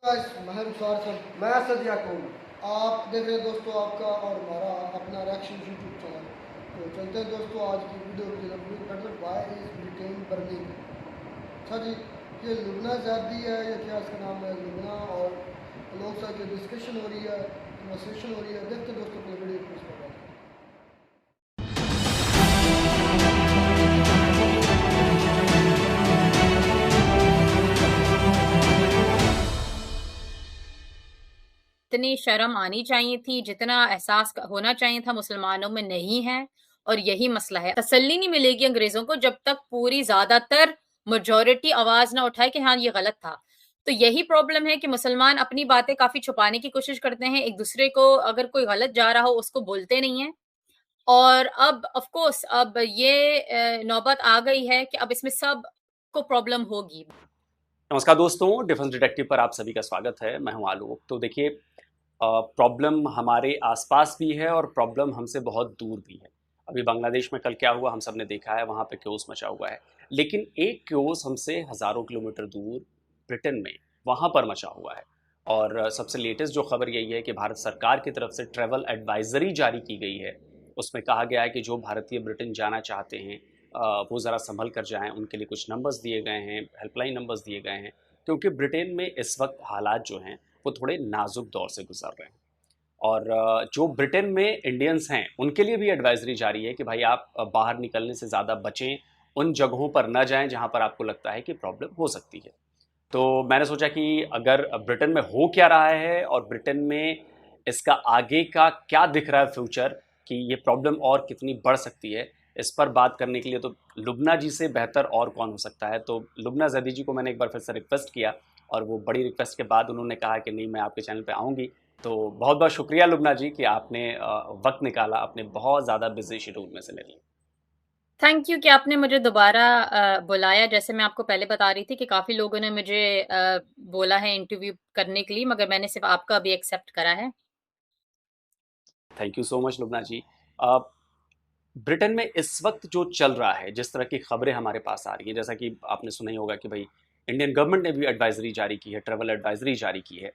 मैं असद याकूब। आप देख रहे हैं दोस्तों आपका और हमारा अपना रिएक्शन यूट्यूब चैनल। तो चलते हैं दोस्तों आज की वीडियो की तरफ। Better why is Britain burning. अच्छा जी, ये लुबना ज़्यादी है या क्या इसका नाम है लुबना, और लोग साथ जो डिस्कशन हो रही है, कन्वर्सेशन हो रही है। देखते हैं दोस्तों अपनी वीडियो को। इतनी शर्म आनी चाहिए थी, जितना एहसास होना चाहिए था मुसलमानों में नहीं है। और यही मसला है। तसल्ली नहीं मिलेगी अंग्रेजों को जब तक पूरी ज्यादातर मेजॉरिटी आवाज ना उठाए कि हाँ ये गलत था। तो यही प्रॉब्लम है कि मुसलमान अपनी बातें काफी छुपाने की कोशिश करते हैं, एक दूसरे को अगर कोई गलत जा रहा हो उसको बोलते नहीं है। और अब ऑफ कोर्स अब ये नौबत आ गई है कि अब इसमें सब को प्रॉब्लम होगी। नमस्कार दोस्तों, डिफेंस डिटेक्टिव पर आप सभी का स्वागत है। मैं हूं आलोक। तो देखिए, प्रॉब्लम हमारे आसपास भी है और प्रॉब्लम हमसे बहुत दूर भी है। अभी बांग्लादेश में कल क्या हुआ हम सब ने देखा है, वहाँ पे क्योस मचा हुआ है। लेकिन एक क्योस हमसे हज़ारों किलोमीटर दूर ब्रिटेन में वहाँ पर मचा हुआ है। और सबसे लेटेस्ट जो खबर यही है कि भारत सरकार की तरफ से ट्रैवल एडवाइजरी जारी की गई है। उसमें कहा गया है कि जो भारतीय ब्रिटेन जाना चाहते हैं वो ज़रा संभल कर जाएं। उनके लिए कुछ नंबर्स दिए गए हैं, हेल्पलाइन नंबर्स दिए गए हैं, क्योंकि ब्रिटेन में इस वक्त हालात जो हैं वो थोड़े नाजुक दौर से गुजर रहे हैं। और जो ब्रिटेन में इंडियंस हैं उनके लिए भी एडवाइजरी जारी है कि भाई आप बाहर निकलने से ज़्यादा बचें, उन जगहों पर न जाएं जहां पर आपको लगता है कि प्रॉब्लम हो सकती है। तो मैंने सोचा कि अगर ब्रिटेन में हो क्या रहा है और ब्रिटेन में इसका आगे का क्या दिख रहा है फ्यूचर, कि ये प्रॉब्लम और कितनी बढ़ सकती है, इस पर बात करने के लिए तो लुबना जी से बेहतर और कौन हो सकता है। तो लुबना जैदी जी को मैंने एक बार फिर से रिक्वेस्ट किया और वो बड़ी रिक्वेस्ट के बाद उन्होंने कहा कि नहीं, मैं आपके चैनल पे आऊँगी। तो बहुत बहुत शुक्रिया लुबना जी कि आपने वक्त निकाला अपने बहुत ज़्यादा बिजी शेड्यूल में से मेरे लिए। थैंक यू कि आपने मुझे दोबारा बुलाया। जैसे मैं आपको पहले बता रही थी कि काफ़ी लोगों ने मुझे बोला है इंटरव्यू करने के लिए, मगर मैंने सिर्फ़ आपका अभी एक्सेप्ट करा है। Thank you so much Lubna ji. अ, ब्रिटेन में इस वक्त जो चल रहा है, जिस तरह की खबरें हमारे पास आ रही हैं, जैसा कि आपने सुना ही होगा कि भाई इंडियन गवर्नमेंट ने भी एडवाइजरी जारी की है, ट्रैवल एडवाइजरी जारी की है।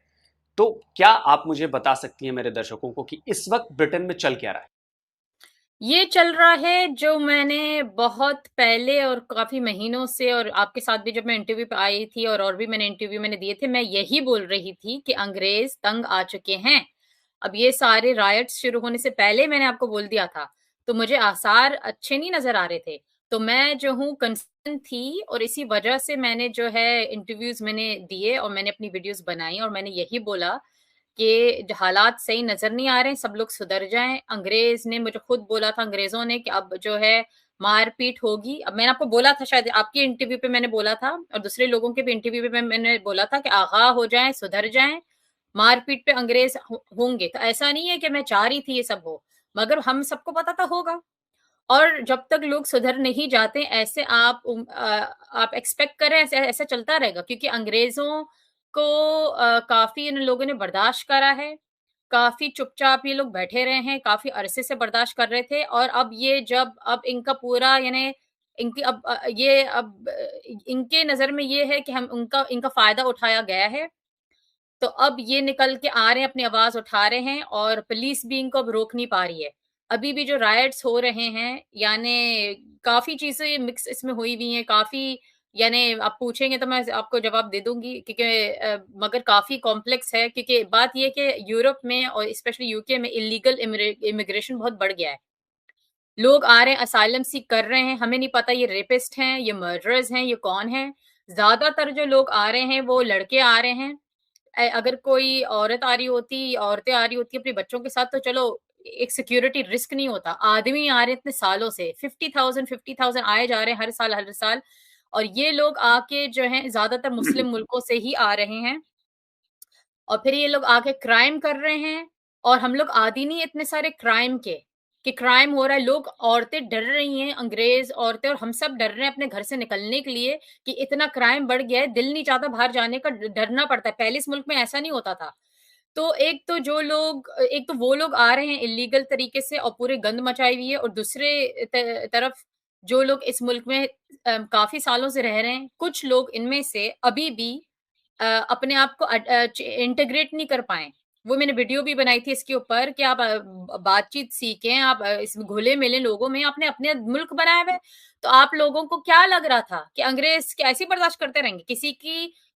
तो क्या आप मुझे बता सकती हैं मेरे दर्शकों को कि इस वक्त ब्रिटेन में चल क्या रहा है? ये चल रहा है जो मैंने बहुत पहले और काफ़ी महीनों से, और आपके साथ भी जब मैं इंटरव्यू पे आई थी और भी मैंने इंटरव्यू मैंने दिए थे, मैं यही बोल रही थी कि अंग्रेज़ तंग आ चुके हैं। अब ये सारे रायट्स शुरू होने से पहले मैंने आपको बोल दिया था, तो मुझे आसार अच्छे नहीं नज़र आ रहे थे। तो मैं जो हूँ कंसर्न थी और इसी वजह से मैंने जो है इंटरव्यूज़ मैंने दिए और मैंने अपनी वीडियोज़ बनाई और मैंने यही बोला कि हालात सही नजर नहीं आ रहे हैं, सब लोग सुधर जाएं। अंग्रेज ने मुझे खुद बोला था, अंग्रेजों ने, कि अब जो है मारपीट होगी। अब मैंने आपको बोला था, शायद आपके इंटरव्यू पे मैंने बोला था और दूसरे लोगों के भी इंटरव्यू पे मैंने बोला था कि आगाह हो जाएं, सुधर जाएं, मारपीट पे अंग्रेज होंगे। तो ऐसा नहीं है कि मैं चाह रही थी ये सब हो, मगर हम सबको पता था होगा। और जब तक लोग सुधर नहीं जाते, ऐसे आप एक्सपेक्ट करें ऐसे ऐसा चलता रहेगा, क्योंकि अंग्रेजों को काफी इन लोगों ने बर्दाश्त करा है। काफी चुपचाप ये लोग बैठे रहे हैं, काफी अरसे से बर्दाश्त कर रहे थे। और अब ये जब अब इनका पूरा यानी इनकी अब ये अब इनके नजर में ये है कि हम उनका इनका फायदा उठाया गया है। तो अब ये निकल के आ रहे हैं, अपनी आवाज उठा रहे हैं और पुलिस भी इनको अब रोक नहीं पा रही है। अभी भी जो रायट्स हो रहे हैं, यानी काफी चीजें मिक्स इसमें हुई हुई हैं, काफी, यानी आप पूछेंगे तो मैं आपको जवाब दे दूंगी, क्योंकि मगर काफी कॉम्प्लेक्स है, क्योंकि बात ये कि यूरोप में और स्पेशली यूके में इलीगल इमिग्रेशन बहुत बढ़ गया है। लोग आ रहे हैं, असाइलम सीक कर रहे हैं, हमें नहीं पता ये रेपिस्ट हैं, ये मर्डरर्स हैं, ये कौन है। ज्यादातर जो लोग आ रहे हैं वो लड़के आ रहे हैं। अगर कोई औरत आ रही होती, औरतें आ रही होती अपने बच्चों के साथ, तो चलो एक सिक्योरिटी रिस्क नहीं होता। आदमी आ रहे हैं इतने सालों से, 50,000 आए जा रहे हैं हर साल। और ये लोग आके जो है ज्यादातर मुस्लिम मुल्कों से ही आ रहे हैं, और फिर ये लोग आके क्राइम कर रहे हैं। और हम लोग आदी नहीं इतने सारे क्राइम के, कि क्राइम हो रहा है, लोग, औरतें डर रही हैं, अंग्रेज औरतें और हम सब डर रहे हैं अपने घर से निकलने के लिए, कि इतना क्राइम बढ़ गया है, दिल नहीं चाहता बाहर जाने का, डरना पड़ता है। पहले इस मुल्क में ऐसा नहीं होता था। तो एक तो वो लोग आ रहे हैं इलीगल तरीके से और पूरे गंद मचाई हुई है, और दूसरे तरफ जो लोग इस मुल्क में काफी सालों से रह रहे हैं, कुछ लोग इनमें से अभी भी अपने आप को इंटीग्रेट नहीं कर पाए। वो मैंने वीडियो भी बनाई थी इसके ऊपर कि आप बातचीत सीखें, आप इस घुले मिले लोगों में, आपने अपने मुल्क बनाया हुआ है, तो आप लोगों को क्या लग रहा था कि अंग्रेज कैसे बर्दाश्त करते रहेंगे?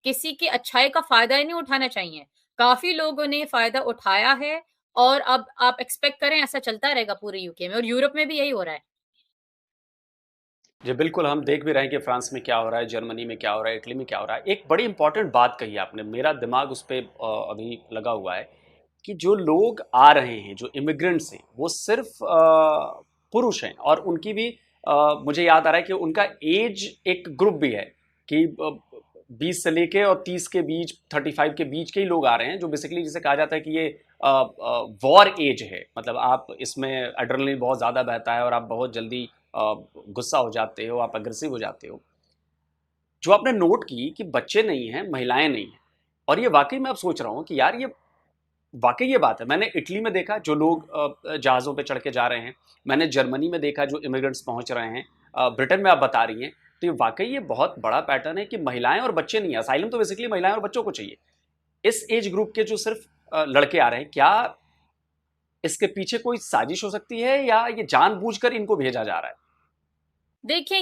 किसी की अच्छाई का फायदा ही नहीं उठाना चाहिए। काफी लोगों ने फायदा उठाया है और अब आप एक्सपेक्ट करें ऐसा चलता रहेगा पूरे यूके में, और यूरोप में भी यही हो रहा है। जी बिल्कुल, हम देख भी रहे हैं कि फ्रांस में क्या हो रहा है, जर्मनी में क्या हो रहा है, इटली में क्या हो रहा है। एक बड़ी इंपॉर्टेंट बात कही आपने, मेरा दिमाग उस पर अभी लगा हुआ है कि जो लोग आ रहे हैं, जो इमिग्रेंट्स हैं, वो सिर्फ पुरुष हैं, और उनकी भी मुझे याद आ रहा है कि उनका एज एक ग्रुप भी है कि 20 से लेके और 30 के बीच, 35 के बीच के ही लोग आ रहे हैं, जो बेसिकली जिसे कहा जाता है कि ये वॉर एज है। मतलब आप इसमें एड्रेनलिन बहुत ज़्यादा बहता है और आप बहुत जल्दी गुस्सा हो जाते हो, आप अग्रेसिव हो जाते हो। जो आपने नोट की कि बच्चे नहीं हैं, महिलाएं नहीं हैं, और ये वाकई में अब सोच रहा हूँ कि यार ये वाकई ये बात है। मैंने इटली में देखा जो लोग जहाज़ों पे चढ़ के जा रहे हैं, मैंने जर्मनी में देखा जो इमिग्रेंट्स पहुंच रहे हैं, ब्रिटेन में आप बता रही हैं। तो ये वाकई ये बहुत बड़ा पैटर्न है कि महिलाएं और बच्चे नहीं है। असाइलम तो बेसिकली महिलाएं और बच्चों को चाहिए। इस एज ग्रुप के जो सिर्फ लड़के आ रहे हैं, क्या इसके पीछे कोई साजिश हो सकती है या ये जानबूझकर इनको भेजा जा रहा है? देखिए,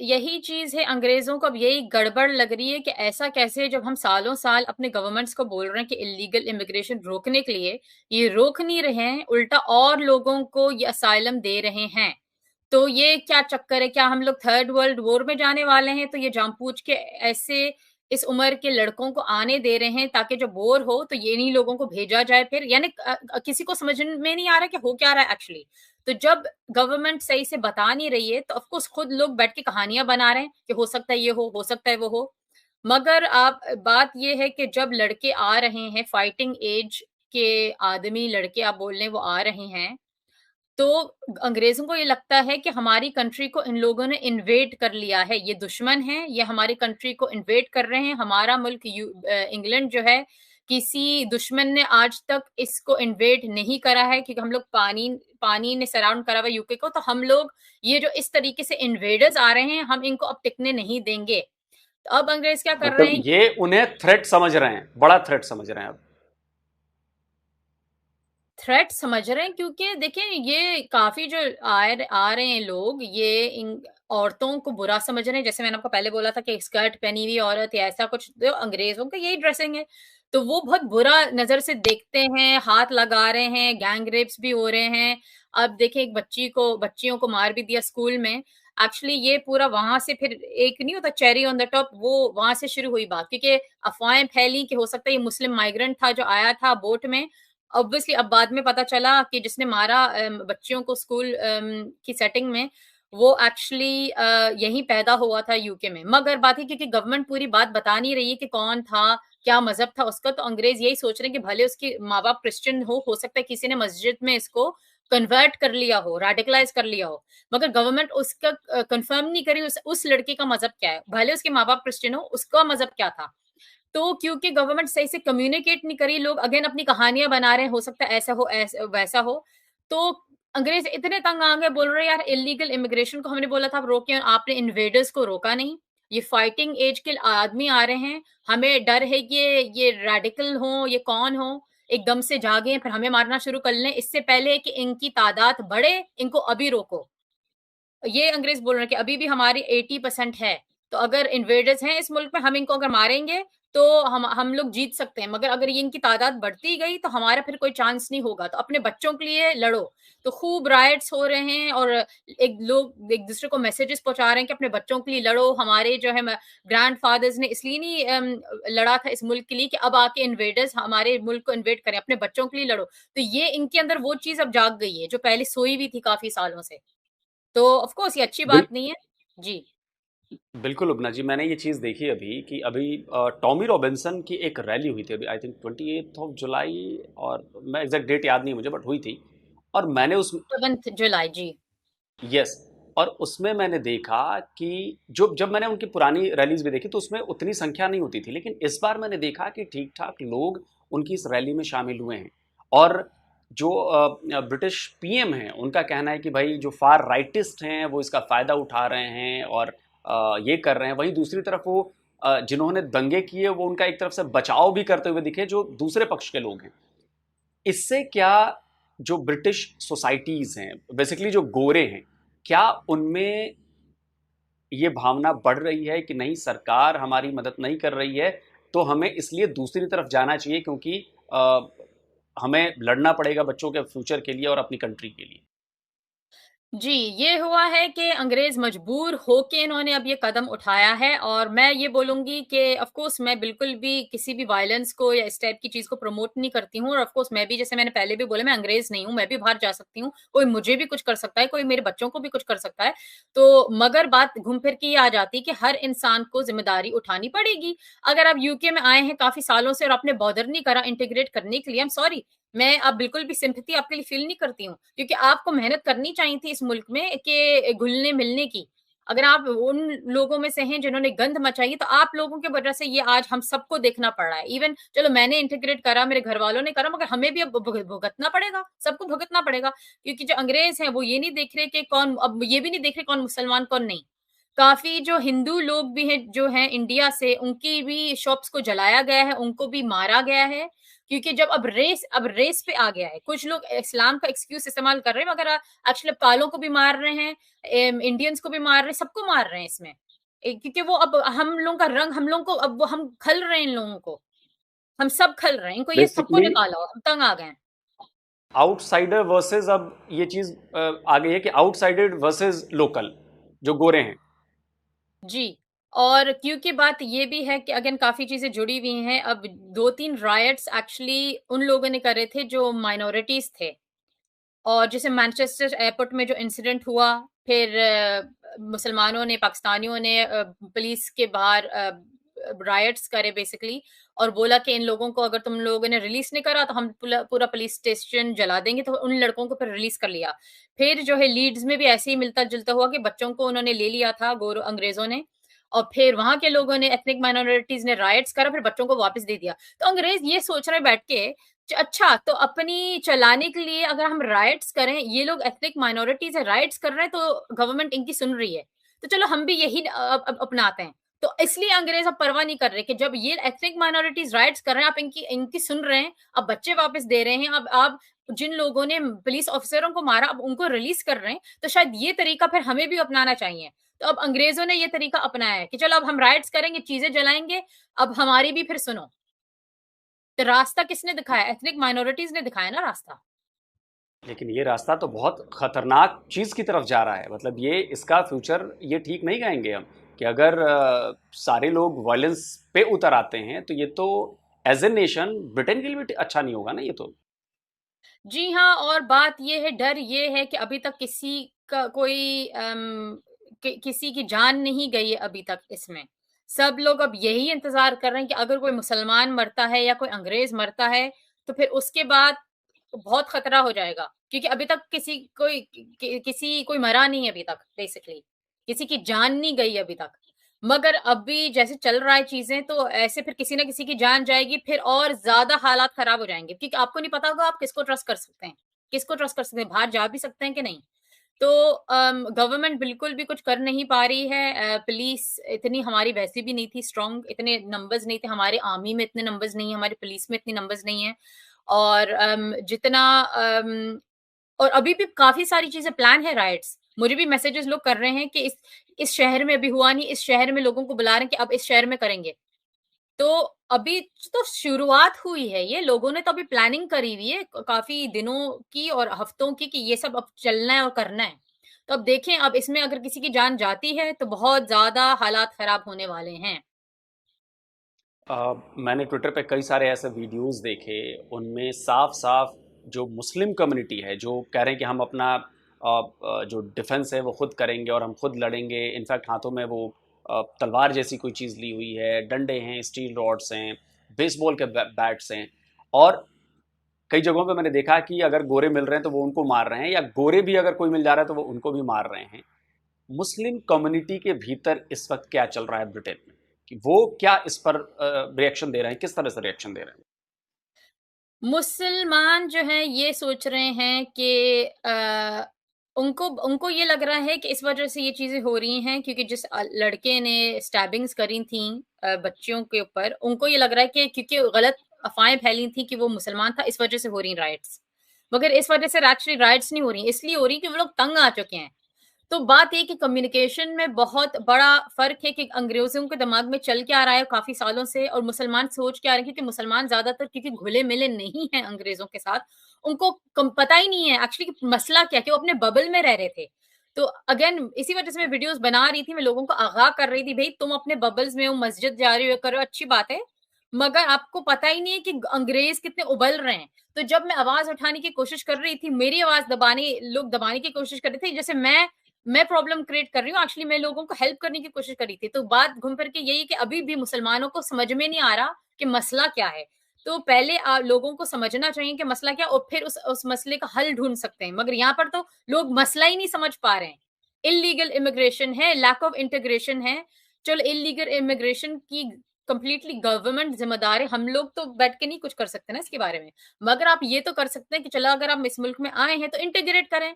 यही चीज़ है, अंग्रेज़ों को अब यही गड़बड़ लग रही है कि ऐसा कैसे, जब हम सालों-साल अपने गवर्नमेंट्स को बोल रहे हैं कि इल्लीगल इमिग्रेशन रोकने के लिए, ये रोक नहीं रहे हैं, उल्टा और लोगों को ये असाइलम दे रहे हैं। तो ये क्या चक्कर है? क्या हम लोग थर्ड वर्ल्ड वॉर में जाने वाले हैं? तो ये जानबूझ के ऐसे इस उम्र के लड़कों को आने दे रहे हैं ताकि जब वॉर हो तो ये इन्हीं लोगों को भेजा जाए फिर, यानी किसी को समझ में नहीं आ रहा कि हो क्या रहा है एक्चुअली। तो जब गवर्नमेंट सही से बता नहीं रही है तो ऑफ कोर्स खुद लोग बैठ के कहानियां बना रहे हैं कि हो सकता है ये हो सकता है वो हो। मगर आप बात ये है कि जब लड़के आ रहे हैं, फाइटिंग एज के आदमी लड़के आप बोल रहे हैं वो आ रहे हैं, तो अंग्रेजों को ये लगता है कि हमारी कंट्री को इन लोगों ने इन्वेड कर लिया है, ये दुश्मन है, ये हमारी कंट्री को इन्वेड कर रहे हैं। हमारा मुल्क इंग्लैंड जो है, किसी दुश्मन ने आज तक इसको इन्वेड नहीं करा है, क्योंकि हम लोग पानी पानी ने सराउंड करा हुआ यूके को। तो हम लोग ये जो इस तरीके से इन्वेडर्स आ रहे हैं, हम इनको अब टिकने नहीं देंगे। तो अब अंग्रेज क्या कर रहे मतलब हैं? ये उन्हें थ्रेट समझ रहे हैं, बड़ा थ्रेट समझ रहे हैं अब। थ्रेट समझ रहे हैं, क्योंकि देखिए ये काफी जो आ रहे हैं लोग, ये इन औरतों को बुरा समझ रहे हैं। जैसे मैंने आपको पहले बोला था कि स्कर्ट पहनी हुई औरत या ऐसा कुछ, तो अंग्रेजों का यही ड्रेसिंग है, तो वो बहुत बुरा नजर से देखते हैं, हाथ लगा रहे हैं, गैंग रेप्स भी हो रहे हैं। अब देखिए एक बच्चियों को मार भी दिया स्कूल में। एक्चुअली ये पूरा वहां से फिर एक नहीं होता चेरी ऑन द टॉप, वो वहां से शुरू हुई बात, क्योंकि अफवाहें फैली कि हो सकता है ये मुस्लिम माइग्रेंट था जो आया था बोट में। ऑब्वियसली अब बाद में पता चला कि जिसने मारा बच्चियों को स्कूल की सेटिंग में, वो एक्चुअली यहीं पैदा हुआ था यूके में। मगर बात है क्योंकि गवर्नमेंट पूरी बात बता नहीं रही है कि कौन था, क्या मजहब था उसका, तो अंग्रेज यही सोच रहे हैं कि भले उसके माँ बाप क्रिश्चियन हो सकता है किसी ने मस्जिद में इसको कन्वर्ट कर लिया हो, रेडिकलाइज कर लिया हो, मगर गवर्नमेंट उसका कंफर्म नहीं करी उस लड़के का मजहब क्या है। भले उसके माँ बाप क्रिश्चियन हो, उसका मजहब क्या था। तो क्योंकि गवर्नमेंट सही से कम्युनिकेट नहीं करी, लोग अगेन अपनी कहानियां बना रहे हैं, हो सकता है ऐसा हो ऐसा वैसा हो। तो अंग्रेज इतने तंग आ गए, बोल रहे यार इलीगल इमिग्रेशन को हमने बोला था आप रोके, आपने इन्वेडर्स को रोका नहीं। ये फाइटिंग एज के आदमी आ रहे हैं, हमें डर है कि ये रेडिकल हो, ये कौन हो, एकदम से जागे फिर हमें मारना शुरू कर लें, इससे पहले कि इनकी तादाद बढ़े, इनको अभी रोको। ये अंग्रेज बोल रहे हैं कि अभी भी हमारी 80% है, तो अगर इन्वेडर्स हैं इस मुल्क में, हम इनको अगर मारेंगे तो हम लोग जीत सकते हैं, मगर अगर ये इनकी तादाद बढ़ती गई तो हमारा फिर कोई चांस नहीं होगा, तो अपने बच्चों के लिए लड़ो। तो खूब राइट्स हो रहे हैं और लोग एक दूसरे को मैसेजेस पहुंचा रहे हैं कि अपने बच्चों के लिए लड़ो, हमारे जो है ग्रैंड फादर्स ने इसलिए नहीं लड़ा था इस मुल्क के लिए कि अब आके इन्वेडर्स हमारे मुल्क को इन्वेड करें, अपने बच्चों के लिए लड़ो। तो ये इनके अंदर वो चीज अब जाग गई है जो पहले सोई हुई थी काफी सालों से। तो ऑफ कोर्स ये अच्छी बिल, बात नहीं है। जी। बिल्कुल उपना जी, मैंने ये चीज़ देखी अभी कि अभी टॉमी रॉबिन्सन की एक रैली हुई थी अभी, आई थिंक 28 जुलाई, और मैं एग्जैक्ट डेट याद नहीं मुझे, बट हुई थी। और मैंने उस 7 जुलाई जी। यस, और उसमें मैंने देखा कि जो जब मैंने उनकी पुरानी रैलीज भी देखी तो उसमें उतनी संख्या नहीं होती थी, लेकिन इस बार मैंने देखा कि ठीक ठाक लोग उनकी इस रैली में शामिल हुए हैं। और जो ब्रिटिश पीएम हैं उनका कहना है कि भाई जो फार राइटिस्ट हैं वो इसका फ़ायदा उठा रहे हैं और ये कर रहे हैं। वहीं दूसरी तरफ वो जिन्होंने दंगे किए वो उनका एक तरफ से बचाव भी करते हुए दिखे जो दूसरे पक्ष के लोग हैं। इससे क्या जो ब्रिटिश सोसाइटीज हैं, बेसिकली जो गोरे हैं, क्या उनमें ये भावना बढ़ रही है कि नहीं, सरकार हमारी मदद नहीं कर रही है तो हमें इसलिए दूसरी तरफ जाना चाहिए क्योंकि हमें लड़ना पड़ेगा बच्चों के फ्यूचर के लिए और अपनी कंट्री के लिए? जी, ये हुआ है कि अंग्रेज़ मजबूर होके इन्होंने अब ये कदम उठाया है और मैं ये बोलूँगी कि ऑफ़ कोर्स मैं बिल्कुल भी किसी भी वायलेंस को या इस टाइप की चीज़ को प्रमोट नहीं करती हूँ और ऑफ़ कोर्स मैं भी, जैसे मैंने पहले भी बोला, मैं अंग्रेज़ नहीं हूँ, मैं भी बाहर जा सकती हूँ, कोई मुझे भी कुछ कर सकता है, कोई मेरे बच्चों को भी कुछ कर सकता है। तो मगर बात घूम फिर के ये आ जाती है कि हर इंसान को ज़िम्मेदारी उठानी पड़ेगी। अगर आप यूके में आए हैं काफ़ी सालों से और आपने बॉदर नहीं करा इंटीग्रेट करने के लिए, आई एम सॉरी, मैं अब बिल्कुल भी सिम्पैथी आपके लिए फ़ील नहीं करती हूँ, क्योंकि आपको मेहनत करनी चाहिए थी इस मुल्क में कि घुलने-मिलने की। अगर आप उन लोगों में से हैं जिन्होंने गंद मचाई है, तो आप लोगों की वजह से ये आज हम सबको देखना पड़ रहा है। इवन चलो मैंने इंटीग्रेट करा, मेरे घरवालों ने करा, मगर हमें भी अब भुगतना पड़ेगा, सबको भुगतना पड़ेगा, क्योंकि जो अंग्रेज़ हैं वो ये नहीं देख रहे कि कौन, अब ये भी नहीं देख रहे कौन मुसलमान कौन नहीं। काफ़ी जो हिंदू लोग भी हैं जो हैं इंडिया से, उनकी भी शॉप्स को जलाया गया है, उनको भी मारा गया है, क्योंकि जब अब रेस पे आ गया है। कुछ लोग इस्लाम का एक्सक्यूज़ इस्तेमाल कर रहे हैं, मगर एक्चुअली कालों को भी मार रहे हैं, इंडियंस को भी मार रहे हैं, सबको मार रहे हैं इसमें। क्योंकि वो अब हम लोगों का रंग, हम लोगों को अब वो हम खल रहे हैं इन लोगों को, हम सब खल रहे हैं, इनको ये सबको बेसिकली निकालो, हम तंग आ गए हैं। आउटसाइडर वर्सेस, अब ये चीज आ गई है कि आउटसाइडर वर्सेस लोकल जो गोरे हैं। जी, और क्योंकि बात ये भी है कि अगेन काफ़ी चीज़ें जुड़ी हुई हैं। अब 2-3 रायट्स एक्चुअली उन लोगों ने करे थे जो माइनॉरिटीज़ थे। और जैसे मैनचेस्टर एयरपोर्ट में जो इंसिडेंट हुआ, फिर मुसलमानों ने, पाकिस्तानियों ने पुलिस के बाहर रायट्स करे बेसिकली, और बोला कि इन लोगों को अगर तुम लोगों ने रिलीज़ नहीं करा तो हम पूरा पुलिस स्टेशन जला देंगे, तो उन लड़कों को फिर रिलीज़ कर लिया। फिर जो है लीड्स में भी ऐसे ही मिलता-जुलता हुआ कि बच्चों को उन्होंने ले लिया था अंग्रेज़ों ने, और फिर वहाँ के लोगों ने, एथनिक माइनॉरिटीज़ ने रायट्स करा, फिर बच्चों को वापस दे दिया। तो अंग्रेज़ ये सोच रहे हैं बैठ के, अच्छा, तो अपनी चलाने के लिए अगर हम राइट्स करें, ये लोग एथनिक माइनॉरिटीज़ है, राइट्स कर रहे हैं, तो गवर्नमेंट इनकी सुन रही है। तो चलो हम भी यही अपनाते हैं। तो इसलिए अंग्रेज़ अब परवाह नहीं कर रहे कि जब ये एथनिक माइनॉरिटीज़ राइट्स कर रहे हैं, आप इनकी इनकी सुन रहे हैं, अब बच्चे वापस दे रहे हैं, अब आप जिन लोगों ने पुलिस ऑफिसरों को मारा, अब उनको रिलीज़ कर रहे हैं, तो शायद ये तरीका फिर हमें भी अपनाना चाहिए। तो अब अंग्रेज़ों ने ये तरीका अपनाया है कि चलो अब हम राइट्स करेंगे, चीज़ें जलाएँगे, अब हमारी भी फिर सुनो। तो रास्ता किसने दिखाया? एथनिक माइनॉरिटीज़ ने दिखाया ना रास्ता। लेकिन ये रास्ता तो बहुत खतरनाक चीज की तरफ जा रहा है। मतलब ये, इसका फ्यूचर ये ठीक नहीं कहेंगे हम कि अगर सारे लोग वायलेंस पे उतर आते हैं तो ये तो एज ए नेशन ब्रिटेन के लिए भी अच्छा नहीं होगा ना ये तो। जी हाँ, और बात ये है, डर ये है कि अभी तक किसी का कोई किसी की जान नहीं गई है अभी तक इसमें। सब लोग अब यही इंतज़ार कर रहे हैं कि अगर कोई मुसलमान मरता है या कोई अंग्रेज़ मरता है, तो फिर उसके बाद बहुत खतरा हो जाएगा। क्योंकि अभी तक किसी कोई मरा नहीं है अभी तक बेसिकली। किसी की जान नहीं गई अभी तक। मगर अभी जैसे चल रहा है चीज़ें, तो ऐसे फिर किसी न किसी की जान जाएगी, फिर और ज़्यादा हालात खराब हो जाएँगे, क्योंकि आपको नहीं पता होगा आप किसको ट्रस्ट कर सकते हैं। किसको ट्रस्ट कर सकते हैं, बाहर जा भी सकते हैं कि नहीं। तो गवर्नमेंट बिल्कुल भी कुछ कर नहीं पा रही है। पुलिस इतनी हमारी वैसे भी नहीं थी स्ट्रॉन्ग, इतने नंबर्स नहीं थे, हमारे आर्मी में इतने नंबर्स नहीं हैं, हमारी पुलिस में इतने नंबर्स नहीं हैं। और और अभी भी काफ़ी सारी चीज़ें प्लान है राइट्स। मुझे भी मैसेजेस लोग कर रहे हैं कि इस शहर में अभी हुआ नहीं, इस शहर में लोगों को बुला रहे हैं कि अब इस शहर में करेंगे। तो अभी तो शुरुआत हुई है, ये लोगों ने तो अभी प्लानिंग करी हुई है काफ़ी दिनों की और हफ्तों की, कि ये सब अब चलना है और करना है। तो अब देखें, अब इसमें अगर किसी की जान जाती है तो बहुत ज़्यादा हालात खराब होने वाले हैं। मैंने ट्विटर पे कई सारे ऐसे वीडियोस देखे, उनमें साफ साफ जो मुस्लिम कम्युनिटी है जो कह रहे हैं कि हम अपना जो डिफेंस है वो खुद करेंगे और हम खुद लड़ेंगे। इनफैक्ट हाथों में वो तलवार जैसी कोई चीज़ ली हुई है, डंडे हैं, स्टील रॉड्स हैं, बेसबॉल के बैट्स हैं। और कई जगहों पे मैंने देखा कि अगर गोरे मिल रहे हैं तो वो उनको मार रहे हैं, या गोरे भी अगर कोई मिल जा रहा है तो वो उनको भी मार रहे हैं। मुस्लिम कम्युनिटी के भीतर इस वक्त क्या चल रहा है ब्रिटेन में, कि वो क्या इस पर रिएक्शन दे रहे हैं, किस तरह से रिएक्शन दे रहे हैं? मुसलमान जो हैं ये सोच रहे हैं कि उनको उनको ये लग रहा है कि इस वजह से ये चीज़ें हो रही हैं क्योंकि जिस लड़के ने स्टैबिंग्स करी थीं बच्चियों के ऊपर, उनको ये लग रहा है कि क्योंकि गलत अफ़वाहें फैली थी कि वो मुसलमान था, इस वजह से हो रही राइट्स। मगर इस वजह से एक्चुअली राइट्स नहीं हो रही, इसलिए हो रही कि वो लोग तंग आ चुके हैं। तो बात ये है कि कम्युनिकेशन में बहुत बड़ा फ़र्क है कि अंग्रेज़ों के दिमाग में चल क्या रहा है काफ़ी सालों से और मुसलमान सोच क्या रहे हैं क्योंकि मुसलमान ज़्यादातर क्योंकि घुले-मिले नहीं हैं अंग्रेज़ों के साथ, उनको पता ही नहीं है एक्चुअली कि मसला क्या है कि वो अपने बबल में रह रहे थे। तो अगेन इसी वजह से मैं वीडियोज़ बना रही थी, मैं लोगों को आगाह कर रही थी, भई तुम अपने बबल्स में हो, मस्जिद जा रहे हो, करो अच्छी बात है, मगर आपको पता ही नहीं है कि अंग्रेज़ कितने उबल रहे हैं। तो जब मैं आवाज़ उठाने की कोशिश कर रही थी, मेरी आवाज़ लोग दबाने की कोशिश कर रहे थे, जैसे मैं प्रॉब्लम क्रिएट कर रही हूँ, एक्चुअली मैं लोगों को हेल्प करने की कोशिश कर रही थी। तो बात घूम फिर के यही है कि अभी भी मुसलमानों को समझ में नहीं आ रहा कि मसला क्या है। तो पहले लोगों को समझना चाहिए कि मसला क्या है और फिर उस मसले का हल ढूँढ सकते हैं। मगर यहाँ पर तो लोग मसला ही नहीं समझ पा रहे हैं। इल्लीगल इमिग्रेशन है, लैक ऑफ इंटीग्रेशन है। चलो इल्लीगल इमिग्रेशन की कंप्लीटली गवर्नमेंट ज़िम्मेदार है, हम लोग तो बैठ के नहीं कुछ कर सकते ना इसके बारे में। मगर आप ये तो कर सकते हैं कि चलो अगर आप इस मुल्क में आए हैं तो इंटीग्रेट करें।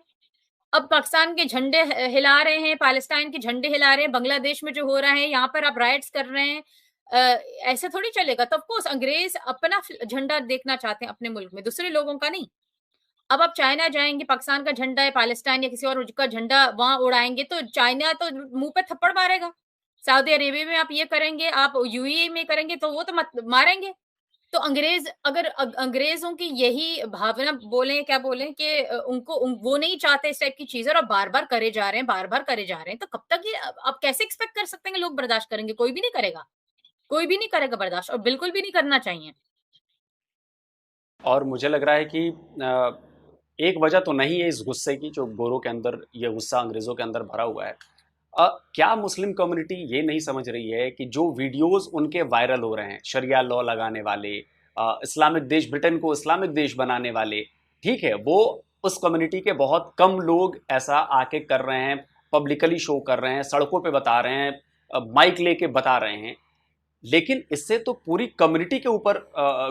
अब पाकिस्तान के झंडे हिला रहे हैं, पैलेस्टाइन के झंडे हिला रहे हैं, बांग्लादेश में जो हो रहा है, यहाँ पर आप राइट्स कर रहे हैं। अ, ऐसे थोड़ी चलेगा। तो ऑफ कोर्स अंग्रेज अपना झंडा देखना चाहते हैं अपने मुल्क में, दूसरे लोगों का नहीं। अब आप चाइना जाएँगे, पाकिस्तान का झंडा है, पैलेस्टाइन या किसी और का झंडा वहाँ उड़ाएँगे, तो चाइना तो मुँह पे थप्पड़ मारेगा। सऊदी अरेबिया में आप ये करेंगे, आप यूएई में करेंगे, तो वो तो मत मारेंगे। तो अंग्रेज अगर अंग्रेजों की यही भावना बोलें क्या बोलें कि वो नहीं चाहते इस टाइप की चीजें और बार-बार करे जा रहे हैं, बार-बार करे जा रहे हैं, तो कब तक ये आप कैसे एक्सपेक्ट कर सकते हैं कि लोग बर्दाश्त करेंगे? कोई भी नहीं करेगा। कोई भी नहीं करेगा बर्दाश्त और बिल्कुल भी नहीं करना चाहिए। और मुझे लग रहा है कि एक वजह तो नहीं है इस गुस्से की जो गोरों के अंदर ये गुस्सा अंग्रेज़ों के अंदर भरा हुआ है। क्या मुस्लिम कम्युनिटी ये नहीं समझ रही है कि जो वीडियोस उनके वायरल हो रहे हैं, शरिया लॉ लगाने वाले, इस्लामिक देश ब्रिटेन को इस्लामिक देश बनाने वाले, ठीक है, वो उस कम्युनिटी के बहुत कम लोग ऐसा आके कर रहे हैं, पब्लिकली शो कर रहे हैं, सड़कों पे बता रहे हैं, माइक लेके बता रहे हैं। लेकिन इससे तो पूरी कम्युनिटी के ऊपर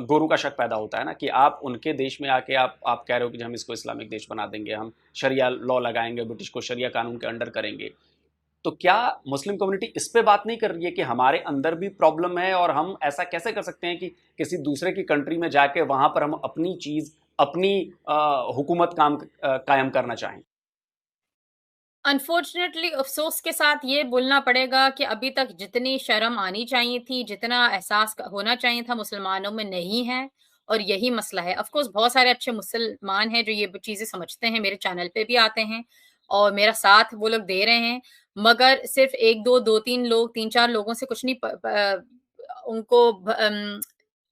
गोरू का शक पैदा होता है ना कि आप उनके देश में आके आप कह रहे हो कि हम इसको इस्लामिक देश बना देंगे, हम शरिया लॉ लगाएंगे, ब्रिटिश को शरिया कानून के अंडर करेंगे। तो क्या मुस्लिम कम्युनिटी इस पे बात नहीं कर रही है कि हमारे अंदर भी प्रॉब्लम है और हम ऐसा कैसे कर सकते हैं कि किसी दूसरे की कंट्री में जाके वहां पर हम अपनी चीज, अपनी हुकूमत कायम करना चाहें? अनफॉर्चुनेटली अफ़सोस के साथ ये बोलना पड़ेगा कि अभी तक जितनी शर्म आनी चाहिए थी, जितना एहसास होना चाहिए था मुसलमानों में नहीं है और यही मसला है। ऑफ़ कोर्स बहुत सारे अच्छे मुसलमान हैं जो ये चीज़ें समझते हैं, मेरे चैनल पे भी आते हैं और मेरा साथ वो लोग दे रहे हैं। मगर सिर्फ़ 1-2, 2-3 लोग, 3-4 लोगों से कुछ नहीं उनको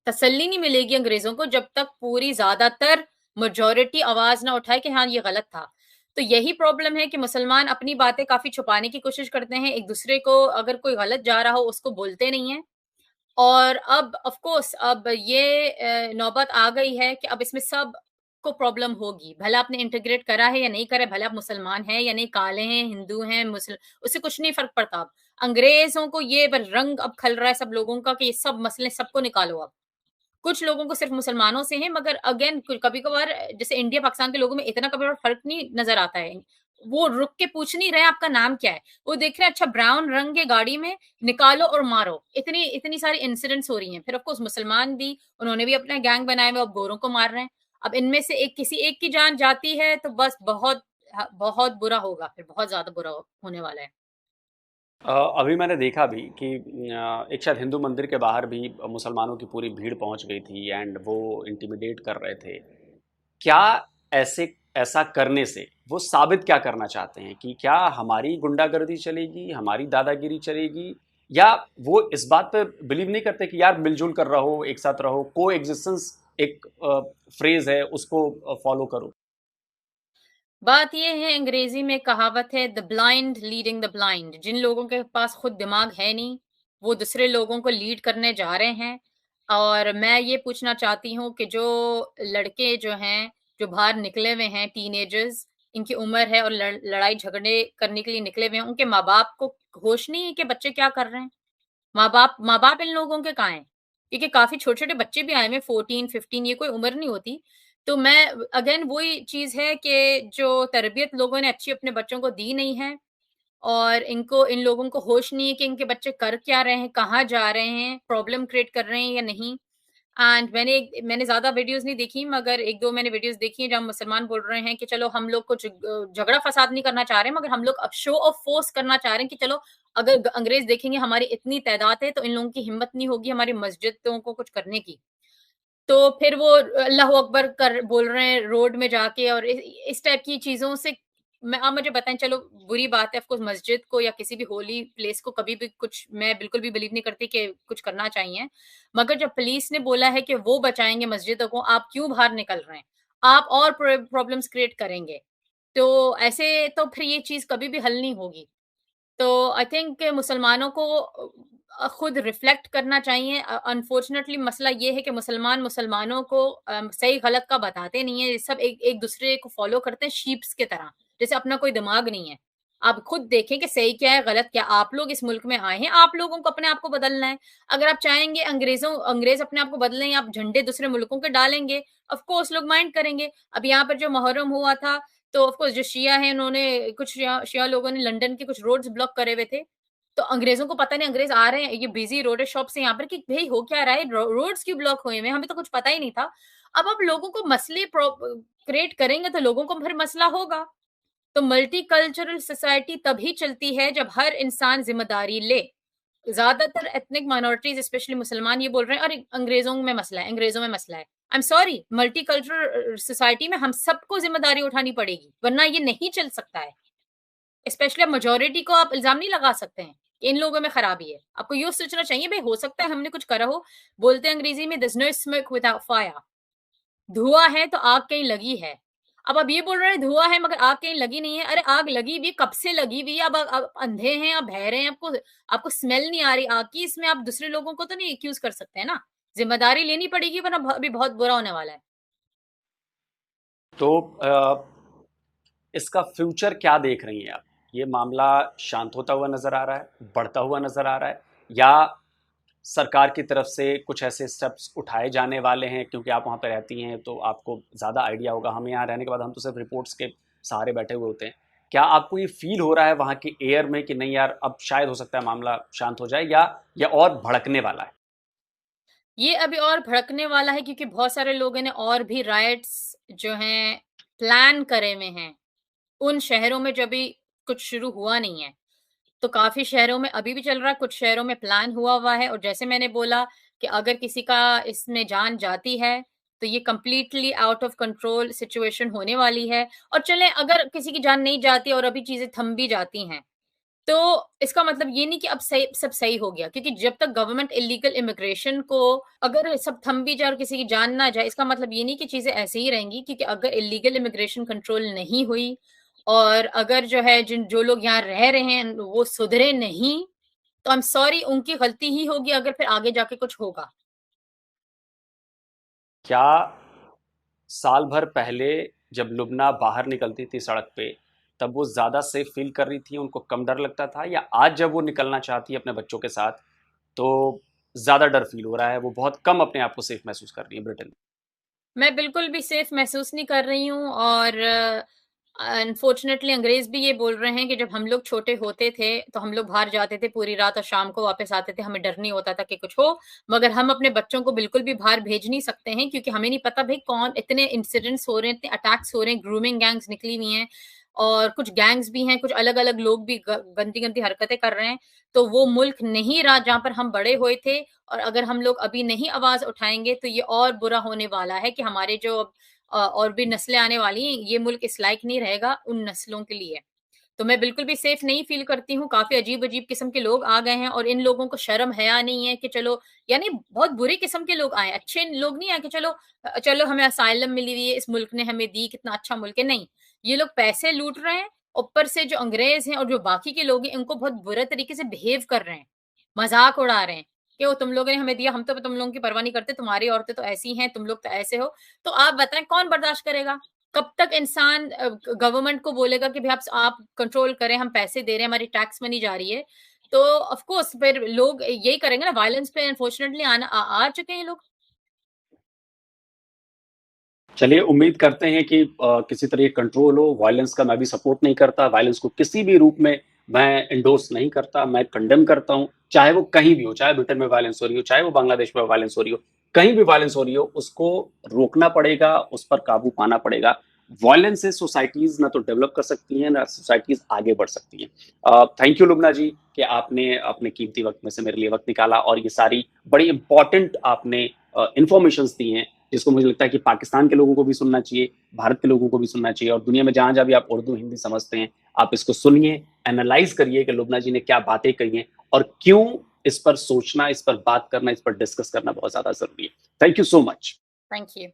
तसल्ली नहीं मिलेगी अंग्रेज़ों को जब तक पूरी ज़्यादातर मेजॉरिटी आवाज़ ना उठाए कि हाँ, ये गलत था। तो यही प्रॉब्लम है कि मुसलमान अपनी बातें काफ़ी छुपाने की कोशिश करते हैं, एक-दूसरे को अगर कोई गलत जा रहा हो उसको बोलते नहीं हैं। और अब ऑफ़ कोर्स अब ये नौबत आ गई है कि अब इसमें सबको प्रॉब्लम होगी। भला आपने इंटीग्रेट करा है या नहीं करा है, भले आप मुसलमान हैं या नहीं, काले हैं, हिंदू हैं, उससे कुछ नहीं फ़र्क पड़ता अब। अंग्रेज़ों को ये ब रंग अब खल रहा है सब लोगों का कि ये सब मसले सबको निकालो अब। कुछ लोगों को सिर्फ मुसलमानों से है मगर अगेन कभी-कभार जैसे इंडिया पाकिस्तान के लोगों में इतना कभी फर्क नहीं नजर आता है। वो रुक के पूछ नहीं रहे आपका नाम क्या है? वो देख रहे हैं अच्छा ब्राउन रंग है गाड़ी में, निकालो और मारो। इतनी इतनी सारी इंसिडेंट्स हो रही हैं। फिर ऑफ कोर्स मुसलमान भी उन्होंने भी अपना गैंग बनाए हुए अब गोरों को मार रहे हैं। अब इनमें से एक किसी एक की जान जाती है तो बस बहुत बुरा होगा फिर बहुत ज़्यादा बुरा होने वाला है। अभी मैंने देखा भी कि एक शायद हिंदू मंदिर के बाहर भी मुसलमानों की पूरी भीड़ पहुंच गई थी एंड वो इंटिमिडेट कर रहे थे। क्या ऐसा करने से वो साबित क्या करना चाहते हैं कि क्या हमारी गुंडागर्दी चलेगी, हमारी दादागिरी चलेगी, या वो इस बात पे बिलीव नहीं करते कि यार मिलजुल कर रहो, एक साथ रहो, को एग्जिस्टेंस एक फ्रेज है उसको फॉलो करो? बात ये है अंग्रेजी में कहावत है the blind leading the blind. जिन लोगों के पास खुद दिमाग है नहीं, वो दूसरे लोगों को लीड करने जा रहे हैं। और मैं ये पूछना चाहती हूँ कि जो लड़के जो हैं, जो बाहर निकले हुए हैं टीनेजर्स, इनकी उम्र है और लड़ाई झगड़े करने के लिए निकले हुए हैं, उनके माँ-बाप को होश नहीं है कि बच्चे क्या कर रहे हैं? माँ-बाप इन लोगों के कहाँ हैं? क्योंकि काफ़ी छोटे-छोटे बच्चे भी आए हुए हैं 14, 15 ये कोई उम्र नहीं होती। तो मैं अगेन वही चीज़ है कि जो तरबियत लोगों ने अच्छी अपने बच्चों को दी नहीं है और इन लोगों को होश नहीं है कि इनके बच्चे कर क्या रहे हैं, कहाँ जा रहे हैं, प्रॉब्लम क्रिएट कर रहे हैं या नहीं। एंड मैंने ज़्यादा वीडियोज़ नहीं देखी मगर 1-2 मैंने वीडियोज़ देखी हैं जहाँ मुसलमान बोल रहे हैं कि चलो हम लोग कुछ झगड़ा फ़साद नहीं करना चाह रहे हैं मगर हम लोग अब शो ऑफ फ़ोर्स करना चाह रहे हैं कि चलो अगर अंग्रेज़ देखेंगे हमारी इतनी तादाद है तो इन लोगों की हिम्मत नहीं होगी हमारी मस्जिदों को कुछ करने की। तो फिर वो अल्लाहू अकबर कर बोल रहे हैं रोड में जाके और इस टाइप की चीज़ों से मैं आप मुझे बताएँ चलो बुरी बात है ऑफ़ कोर्स मस्जिद को या किसी भी होली प्लेस को कभी भी कुछ मैं बिल्कुल भी बिलीव नहीं करती कि कुछ करना चाहिए। मगर जब पुलिस ने बोला है कि वो बचाएँगे मस्जिदों को, आप क्यों बाहर निकल रहे हैं? आप और प्रॉब्लम्स क्रिएट करेंगे। तो ऐसे तो फिर ये चीज़ कभी भी हल नहीं होगी। तो आई थिंक मुसलमानों को खुद रिफ्लेक्ट करना चाहिए। अनफॉर्चुनेटली मसला ये है कि मुसलमान मुसलमानों को सही गलत का बताते नहीं है। सब एक दूसरे को फॉलो करते हैं शीप्स की तरह, जैसे अपना कोई दिमाग नहीं है। आप खुद देखें कि सही क्या है, गलत क्या। आप लोग इस मुल्क में आए हैं, आप लोगों को अपने आप को बदलना है। अगर आप चाहेंगे अंग्रेज अपने आप को बदलें, आप झंडे दूसरे मुल्कों के डालेंगे, ऑफ कोर्स लोग माइंड करेंगे। अब यहाँ पर जो मुहर्रम हुआ था तो ऑफ कोर्स जो शिया हैं उन्होंने कुछ शिया लोगों ने लंदन के कुछ रोड्स ब्लॉक करे हुए थे। तो अंग्रेज़ों को पता नहीं अंग्रेज़ आ रहे हैं, ये बिज़ी रोड है शॉप से यहाँ पर कि भई हो क्या रहा है? रोड्स क्यों ब्लॉक हुए हुए हैं? हमें तो कुछ पता ही नहीं था। अब आप लोगों को मसले क्रिएट करेंगे तो लोगों को फिर मसला होगा। तो मल्टीकल्चरल सोसाइटी तभी चलती है जब हर इंसान ज़िम्मेदारी ले। ज़्यादातर एथनिक माइनॉरिटीज़ स्पेशली मुसलमान ये बोल रहे हैं अरे अंग्रेज़ों में मसला है, अंग्रेज़ों में मसला है। I am sorry multicultural society में हम सबको ज़िम्मेदारी उठानी पड़ेगी, वरना ये नहीं चल सकता है। स्पेशली अब मेजॉरिटी को आप इल्ज़ाम नहीं लगा सकते हैं, कि इन लोगों में खराबी है। आपको ये सोचना चाहिए भई हो सकता है हमने कुछ करा हो, बोलते हैं अंग्रेज़ी में there is no smoke without fire. धुआँ है तो आग कहीं लगी है। अब आप ये बोल रहे हैं धुआँ है मगर आग कहीं लगी नहीं है। अरे आग लगी हुई कब से लगी हुई है? अब आप अंधे हैं, आप बहरे हैं, आपको आपको स्मेल नहीं आ रही आग की, इसमें आप दूसरे लोगों को तो नहीं एक्यूज़ कर सकते हैं ना। ज़िम्मेदारी लेनी पड़ेगी वरना अभी बहुत बुरा होने वाला है। तो इसका फ्यूचर क्या देख रही हैं आप? ये मामला शांत होता हुआ नज़र आ रहा है, बढ़ता हुआ नज़र आ रहा है, या सरकार की तरफ से कुछ ऐसे स्टेप्स उठाए जाने वाले हैं? क्योंकि आप वहाँ पे रहती हैं तो आपको ज़्यादा आइडिया होगा। हम यहाँ रहने के बाद हम तो सिर्फ रिपोर्ट्स के सहारे बैठे हुए होते हैं। क्या आपको ये फील हो रहा है वहाँ की एयर में कि नहीं यार अब शायद हो सकता है मामला शांत हो जाए, या और भड़कने वाला है? ये अभी और भड़कने वाला है क्योंकि बहुत सारे लोगों ने और भी राइट्स जो हैं प्लान करे हुए हैं, उन शहरों में जो अभी कुछ शुरू हुआ नहीं है। तो काफ़ी शहरों में अभी भी चल रहा है, कुछ शहरों में प्लान हुआ हुआ है और जैसे मैंने बोला कि अगर किसी का इसमें जान जाती है, तो ये completely out of control situation होने वाली है और चलें अगर किसी की जान नहीं जाती और अभी चीज़ें थम भी जाती हैं, तो इसका मतलब ये नहीं कि अब सही सब सही हो गया क्योंकि जब तक गवर्नमेंट इल्लीगल इमिग्रेशन को अगर सब थम भी जाए और किसी की जान ना जाए, इसका मतलब ये नहीं कि चीज़ें ऐसे ही रहेंगी क्योंकि अगर इल्लीगल इमिग्रेशन कंट्रोल नहीं हुई और अगर जो है जो लोग यहाँ रह रहे हैं वो सुधरे नहीं, तो आई एम सॉरी उनकी गलती ही होगी अगर फिर आगे जाके कुछ होगा। क्या साल भर पहले जब लुबना बाहर निकलती थी सड़क पे, तब वो ज़्यादा सेफ फील कर रही थी, उनको कम डर लगता था, या आज जब वो निकलना चाहती है अपने बच्चों के साथ तो ज़्यादा डर फील हो रहा है, वो बहुत कम अपने आप को सेफ महसूस कर रही है ब्रिटेन में? मैं बिल्कुल भी सेफ महसूस नहीं कर रही हूँ और अनफॉर्चुनेटली अंग्रेज़ भी ये बोल रहे हैं कि जब हम लोग छोटे होते थे, तो हम लोग बाहर जाते थे पूरी रात और शाम को वापस आते थे, हमें डर नहीं होता था कि कुछ हो। मगर हम अपने बच्चों को बिल्कुल भी बाहर भेज नहीं सकते हैं क्योंकि हमें नहीं पता भई कौन इतने इंसिडेंट्स हो रहे हैं, इतने अटैक्स हो रहे हैं, ग्रूमिंग गैंग्स निकली हुई हैं और कुछ गैंग्स भी हैं, कुछ अलग-अलग लोग भी ग गंदी-गंदी हरकतें कर रहे हैं। तो वो मुल्क नहीं रहा जहाँ पर हम बड़े हुए थे और अगर हम लोग अभी नहीं आवाज़ उठाएँगे तो ये और बुरा होने वाला है कि हमारे जो और भी नस्लें आने वाली हैं, ये मुल्क इस लायक नहीं रहेगा उन नस्लों के लिए। तो मैं बिल्कुल भी सेफ नहीं फ़ील करती हूँ, काफ़ी अजीब-अजीब किस्म के लोग आ गए हैं और इन लोगों को शर्म हया नहीं है कि चलो यानी बहुत बुरे किस्म के लोग आए हैं, अच्छे लोग नहीं आए कि चलो हमें असाइलम मिली हुई है, इस मुल्क ने हमें दी, कितना अच्छा मुल्क है, नहीं। ये लोग पैसे लूट रहे हैं, ऊपर से जो अंग्रेज़ हैं और जो बाकी के लोग हैं, इनको बहुत बुरे तरीके से बिहेव कर रहे हैं, मज़ाक उड़ा रहे हैं कि वो तुम लोगों ने हमें दिया, हम तो तुम लोगों की परवाह नहीं करते, तुम्हारी औरतें तो ऐसी हैं, तुम लोग तो ऐसे हो। तो आप बताएँ कौन बर्दाश्त करेगा? कब तक इंसान गवर्नमेंट को बोलेगा कि भई आप कंट्रोल करें, हम पैसे दे रहे हैं, हमारी टैक्स मनी जा रही है। तो ऑफ कोर्स फिर लोग यही करेंगे ना, वायलेंस पे अनफॉर्चुनेटली आ चुके हैं लोग। चलिए उम्मीद करते हैं कि किसी तरह कंट्रोल हो। वायलेंस का मैं भी सपोर्ट नहीं करता, वायलेंस को किसी भी रूप में मैं इंडोर्स नहीं करता, मैं कंडेम करता हूँ। चाहे वो कहीं भी हो, चाहे ब्रिटेन में वायलेंस हो रही हो, चाहे वो बांग्लादेश में वायलेंस हो रही हो, कहीं भी वायलेंस हो रही हो, उसको रोकना पड़ेगा, उस पर काबू पाना पड़ेगा। वायलेंस से सोसाइटीज ना तो डेवलप कर सकती हैं, ना सोसाइटीज आगे बढ़ सकती हैं। थैंक यू लुबना जी कि आपने अपने कीमती वक्त में से मेरे लिए वक्त निकाला और ये सारी बड़ी इंपॉर्टेंट आपने इंफॉर्मेशन दी हैं, जिसको मुझे लगता है कि पाकिस्तान के लोगों को भी सुनना चाहिए, भारत के लोगों को भी सुनना चाहिए, और दुनिया में जहां जहां भी आप उर्दू हिंदी समझते हैं, आप इसको सुनिए, एनालाइज करिए कि लुबना जी ने क्या बातें कही हैं और क्यों इस पर सोचना, इस पर बात करना, इस पर डिस्कस करना बहुत ज्यादा जरूरी है। Thank you so much. Thank you.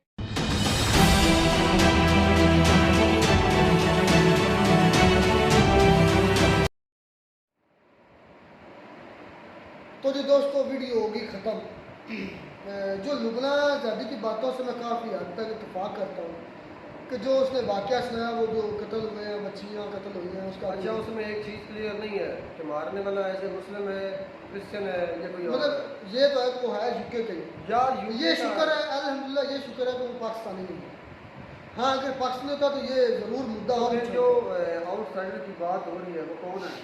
तो जी दोस्तों वीडियो होगी ख़त्म। जो लुबना ज़ादी की बातों से मैं काफ़ी हद तक इतफाक़ करता हूँ कि जो उसने वाक़या सुनाया, वो जो कत्ल हुए हैं, बच्चियाँ कत्ल हुई हैं, उसका अच्छा उसमें एक चीज़ क्लियर नहीं है कि मारने वाला ऐसे मुस्लिम है, क्रिश्चियन है या कोई और मतलब ये तो है वो है यूके के यार ये शुक्र है अल्हम्दुलिल्लाह, ये शुक्र है कि वो पाकिस्तानी नहीं है। हाँ अगर पाकिस्तानी होता तो ये ज़रूर मुद्दा और जो आउटसाइडर की बात हो रही है वो कौन है?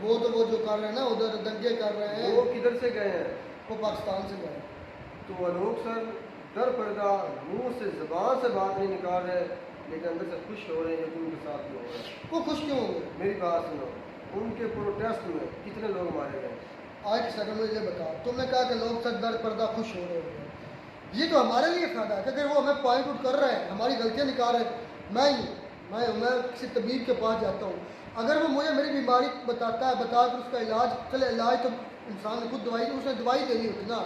वो तो वो जो कर रहे हैं ना उधर दंगे कर रहे हैं, वो किधर से गए हैं? वो पाकिस्तान से गए। तो आलोक सर डर पर्दा मुंह से ज़बान से बात नहीं निकाल रहे, लेकिन अंदर से खुश हो रहे हैं जो उनके साथ भी हो रहा है। वो खुश क्यों होंगे? मेरी बात सुनो, उनके प्रोटेस्ट में कितने लोग मारे गए? आज की सेकंड में ये बता, तुमने कहा कि लोग सब दर पर्दा खुश हो रहे हैं, ये तो हमारे लिए फ़ायदा है कि अगर वो हमें पॉइंट आउट कर रहे हैं, हमारी गलतियाँ निकाल रहे हैं। मैं किसी तबीब के पास जाता हूँ, अगर वो मुझे मेरी बीमारी बताता है, बता कर उसका इलाज, चले इलाज तो इंसान ने खुद दवाई, उसने दवाई देनी होती ना,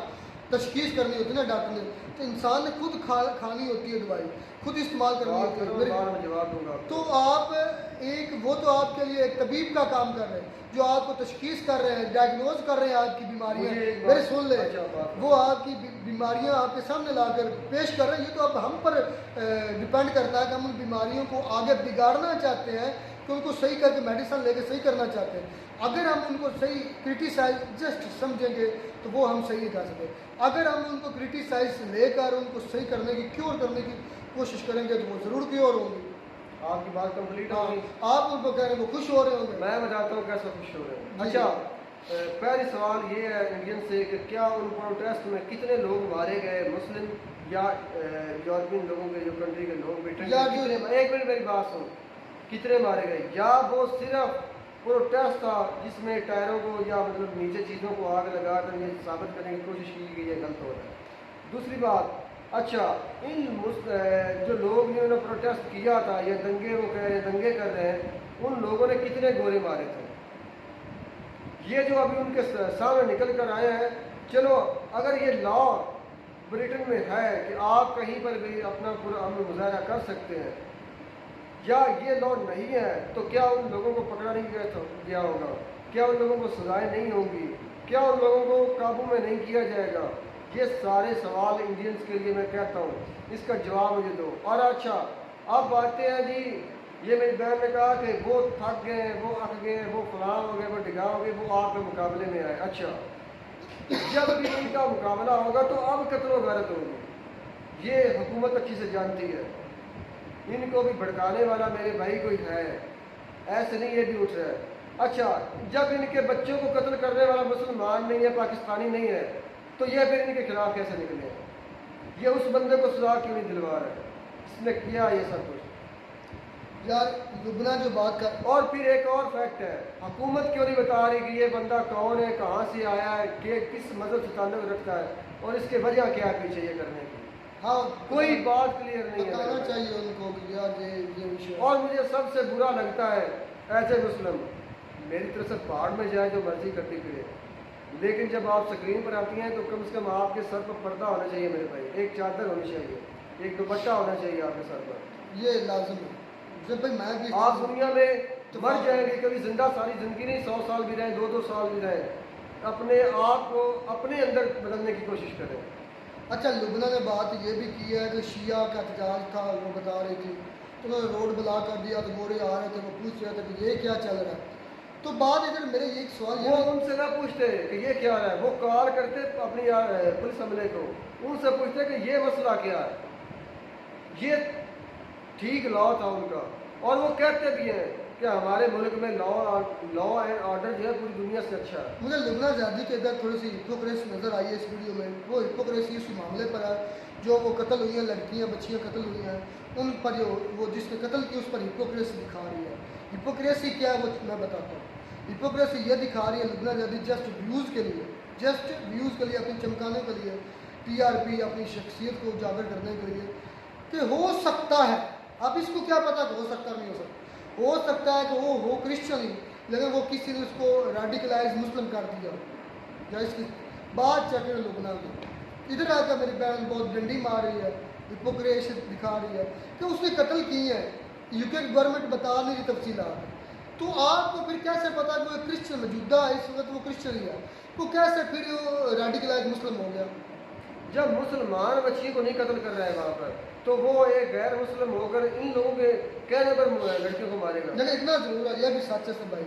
तशखीस करनी होती ना डॉक्टर ने, तो इंसान ने खुद खानी होती है दवाई, खुद इस्तेमाल करनी होती है। बाद में जवाब दूंगा। तो आप एक वो तो आपके लिए एक तबीब का काम कर रहे हैं, जो आपको तशखीस कर रहे हैं, डायग्नोज कर रहे हैं आपकी बीमारियाँ, मेरे सुन ले, वो आपकी बीमारियाँ आपके सामने लाकर पेश कर रहे हैं। ये तो अब हम पर डिपेंड करता है कि हम उन बीमारियों को आगे बिगाड़ना चाहते हैं कि उनको सही करके मेडिसिन लेके सही करना चाहते हैं। अगर हम उनको सही क्रिटिसाइज जस्ट समझेंगे तो वो हम सही नहीं कर सकते। अगर हम उनको क्रिटिसाइज लेकर उनको सही करने की, क्योर करने की कोशिश करेंगे तो वो ज़रूर क्योर होंगे। आपकी बात कंप्लीट हो गई। आप उनको कह रहे हैं वो खुश हो रहे होंगे, मैं बताता हूँ कैसे खुश हो रहे हैं। जी। अच्छा पहले सवाल ये है इंडियन से कि क्या उन प्रोटेस्ट में कितने लोग मारे गए, मुस्लिम या यूरोपियन लोगों के, जो कंट्री के लोग बैठे या हैं, एक मिनट मेरी बात सुन, कितने मारे गए? या वो सिर्फ प्रोटेस्ट था जिसमें टायरों को या मतलब नीचे चीज़ों को आग लगा कर ये साबित करने की कोशिश की गई है गलत हो रहा है। दूसरी बात, अच्छा इन जो लोग जिन्होंने प्रोटेस्ट किया था या दंगे वो कह रहे दंगे कर रहे हैं, उन लोगों ने कितने गोले मारे थे? ये जो अभी उनके सामने निकल कर आए हैं, चलो अगर ये लॉ ब्रिटेन में है कि आप कहीं पर भी अपना पूरा अमन मुजाहरा कर सकते हैं, या ये लॉ नहीं है, तो क्या उन लोगों को पकड़ा नहीं गया होगा? क्या उन लोगों को सजाएं नहीं होंगी? क्या उन लोगों को काबू में नहीं किया जाएगा? ये सारे सवाल इंडियंस के लिए मैं कहता हूँ, इसका जवाब मुझे दो। और अच्छा अब बातें हैं जी, ये मेरी बहन ने कहा कि वो थक गए, वो अक गए, वो फलां हो गए, वो डिगा हो गए, वो आपके मुकाबले में आए। अच्छा जब भी इनका मुकाबला होगा तो अब कत्लो गारत होगी, ये हुकूमत अच्छी से जानती है। इनको भी भड़काने वाला मेरे भाई कोई है, ऐसे नहीं ये भी उठ रहा है। अच्छा जब इनके बच्चों को कत्ल करने वाला मुसलमान नहीं है, पाकिस्तानी नहीं है, तो ये फिर इनके खिलाफ कैसे निकले? ये उस बंदे को सजा क्यों नहीं दिलवा रहे? इसने किया ये सब कुछ यार लुबना जो बात कर। और फिर एक और फैक्ट है, हुकूमत क्यों नहीं बता रही कि ये बंदा कौन है, कहाँ से आया है, कि किस मजहब से ताल्लुक रखता है, और इसके वजह क्या है पीछे ये करने की? हाँ कोई बात क्लियर नहीं बताना है। चाहिए उनको कि यार ये विषय। और मुझे सबसे बुरा लगता है ऐसे मुस्लिम मेरी तरफ से पहाड़ में जाए जो मर्जी करती फिरे, लेकिन जब आप स्क्रीन पर आती हैं तो कम से कम आपके सर पर पर्दा होना चाहिए मेरे भाई, एक चादर होनी चाहिए, एक दुपट्टा होना चाहिए आपके सर पर। ये लाजम है। जब भाई मैं भी आप दुनिया में मर जाएंगे, कभी जिंदा सारी जिंदगी नहीं, 100 साल भी रहे, 2-2 साल भी रहे, अपने आप को अपने अंदर बदलने की कोशिश करें। अच्छा लुबना ने बात ये भी की है कि शिया का एहतजाज था, वो बता रही थी, तो उन्होंने रोड ब्लॉक कर दिया, तो गोरे आ रहे थे, वो पूछ रहे थे कि ये क्या चल रहा है। तो बात इधर मेरे एक सवाल वो उनसे ना पूछते कि ये क्या है, वो कॉल करते अपनी पुलिस अमले को, उनसे पूछते कि ये मसला क्या है। ये ठीक लॉ था उनका, और वो कहते भी हैं कि हमारे मुल्क में लॉ एंड ऑर्डर जो है पूरी दुनिया से अच्छा है। मुझे लुबना आज़ादी के अंदर थोड़ी सी हिपोक्रेसी नज़र आई है इस वीडियो में। वो हिपोक्रेसी इस मामले पर है जो वो कत्ल हुई हैं, लड़कियां बच्चियां कत्ल हुई हैं, उन पर जो वो जिसने कत्ल की उस पर हिपोक्रेसी दिखा रही है। हिपोक्रेसी क्या है वो मैं बताता हूँ। हिपोक्रेसी ये दिखा रही है लुबना आज़ादी जस्ट व्यूज़ के लिए, अपनी चमकाने के लिए, TRP अपनी शख्सियत को उजागर करने के लिए कि हो सकता है, अब इसको क्या पता कि हो सकता नहीं हो सकता है कि वो हो क्रिश्चियन ही, लेकिन वो किसी ने उसको रेडिकलाइज मुस्लिम कर दिया, या इसकी बात चक्कर लुबना में इधर आकर मेरी बहन बहुत डंडी मार रही है, हिपोक्रेसी दिखा रही है कि उसने कत्ल की है। यूके की गवर्नमेंट बता नहीं रही तफसीलात, तो आपको फिर कैसे पता कि वो क्रिश्चियन मौजूदा इस वक्त वो क्रिश्चियन ही है, तो कैसे फिर वो रेडिकलाइज मुस्लिम हो गया? जब मुसलमान बच्ची को नहीं कत्ल कर रहा है वहाँ पर, तो वो एक गैर मुस्लिम होकर इन लोगों के कहने पर लड़कियों को मारेगा। लेकिन इतना जरूर है, यह भी सच है सब भाई,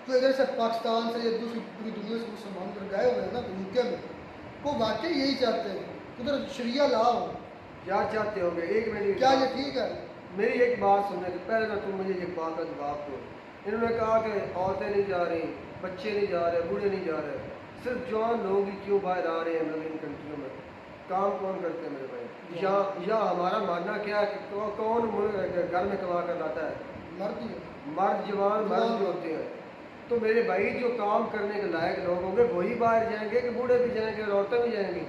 तो इधर से पाकिस्तान से या दूसरी पूरी दुनिया से मुसलमान उधर गए हुए हैं ना यूके में, वो वाकई यही चाहते हैं उधर शरिया ला हो। क्या चाहते होंगे? एक मिनट, क्या ये ठीक है? मेरी एक बात सुनने के पहले ना तुम मुझे एक बात का जवाब दो। इन्होंने कहा कि औरतें नहीं जा रही, बच्चे नहीं जा रहे, बूढ़े नहीं जा रहे, सिर्फ जवान लोग ही क्यों बाहर आ रहे हैं? मतलब इन कंट्रियों में काम कौन करते हैं मेरे भाई? या हमारा मानना क्या है कि कौन घर में कमा कर लाता है? मर्द, जवान मर्द जो होते हैं। तो मेरे भाई जो काम करने के लायक लोग होंगे वही बाहर जाएंगे कि बूढ़े भी जाएंगे और औरतें भी जाएंगी?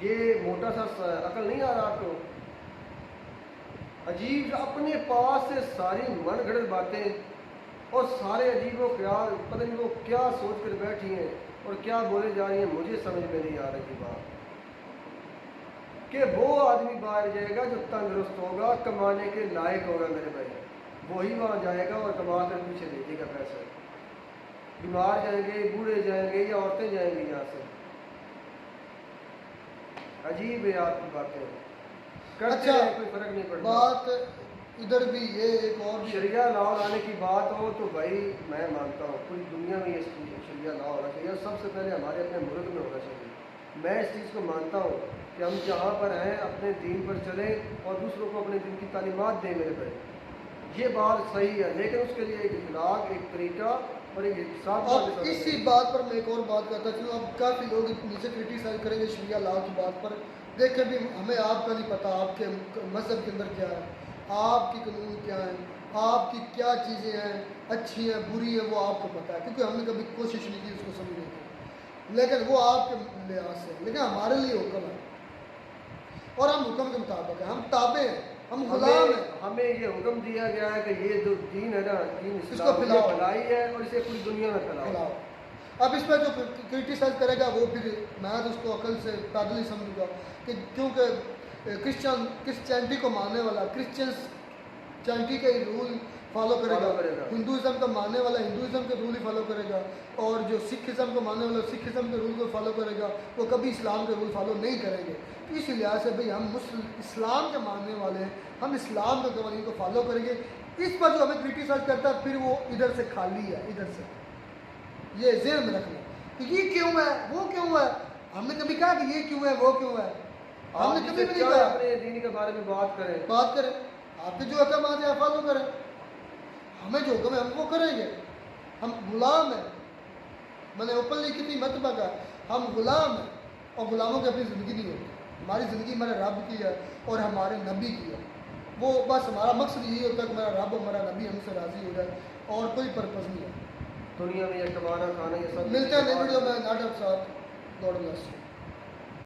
ये मोटा सा अकल नहीं आ रहा आपको? अजीब अपने पास से सारी मन गढ़ बातें और सारे अजीब व ख्याल, पता नहीं वो क्या सोच कर बैठी हैं और क्या बोले जा रही हैं, मुझे समझ में नहीं आ रही बात कि वो आदमी बाहर जाएगा जो तंदुरुस्त होगा, कमाने के लायक होगा मेरे भाई, वही वहाँ जाएगा और कमा कर पीछे दे देगा पैसा। बीमार जाएंगे, बूढ़े जाएंगे या औरतें जाएंगी यहाँ से? अजीब है आपकी बातें, करते अच्छा, कोई फर्क नहीं पड़ता। बात इधर भी ये एक और भी शरिया लॉ लाने की बात हो तो भाई मैं मानता हूँ पूरी दुनिया में ये शरिया लॉ होना चाहिए, सबसे पहले हमारे अपने मुल्क में होना चाहिए। मैं इस चीज़ को मानता हूँ कि हम जहाँ पर हैं अपने दीन पर चलें और दूसरों को अपने दीन की तालीमात दें मेरे भाई, ये बात सही है, लेकिन उसके लिए एक इखलाक, एक तरीका और एक हिसाब। अब इसी बात पर मैं एक और बात करता हूँ। अब काफ़ी लोग नीचे क्रिटिसाइज करेंगे शरिया लॉ की बात पर। देखें भी हमें आपका नहीं पता आपके मज़हब के अंदर क्या है, आपकी कानून क्या है, आपकी क्या चीज़ें हैं, अच्छी हैं बुरी हैं, वो आपको पता है, क्योंकि हमने कभी कोशिश नहीं की उसको समझने की, लेकिन वो आपके लिहाज से, लेकिन हमारे लिए हुक्म है और हम हुक्म के मुताबिक हैं, हम ताबे हैं, हम गुलाम हैं। हमें ये हुक्म दिया गया है कि ये जो दीन है ना, दीन इसको फैलाओ, फैलाई है और इसे पूरी दुनिया में फैलाओ। अब इस पर जो क्रिटिसाइज करेगा वो फिर मैं तो उसको अकल से पैदल ही समझूंगा कि क्योंकि क्रिश्चियनिटी को मानने वाला क्रिश्चियनिटी के रूल फॉलो करेगा, हिंदुज़म का मानने वाला हिंदुज़म के रूल ही फॉलो करेगा, और जो सिखिज़म को मानने वाला सिखिज़म के रूल को फॉलो करेगा, वो कभी इस्लाम के रूल फॉलो नहीं करेंगे। तो इस लिहाज से भाई हम इस्लाम के मानने वाले हैं, हम इस्लाम के कवानीन को फॉलो करेंगे। इस पर जो हमें क्रिटिसाइज करता है फिर वो इधर से खाली है, इधर से ये ज़हन में रखना कि ये क्यों है वो क्यों है। हमने कभी कहा कि ये क्यों है वो क्यों है? हमने कभी भी नहीं कहा। अपने दीन के बारे में बात करें, आपके जो हुक्म आते हैं फॉलो करें, हमें जो हुक्म है हम वो करेंगे। हम गुलाम हैं, मैंने ओपनली कितनी मरतबा कहा हम गुलाम हैं, और गुलामों की अपनी ज़िंदगी नहीं होती। हमारी ज़िंदगी हमारे रब की है और हमारे नबी की है। वो बस हमारा मकसद यही होता है कि हमारा रब हमारा नबी हमसे राज़ी हो जाए, और कोई पर्पज़ नहीं है दुनिया में। ये कमाना खाना ये सब मिलते हैं नई वीडियो में। नाटक साथ गॉड ब्लेस।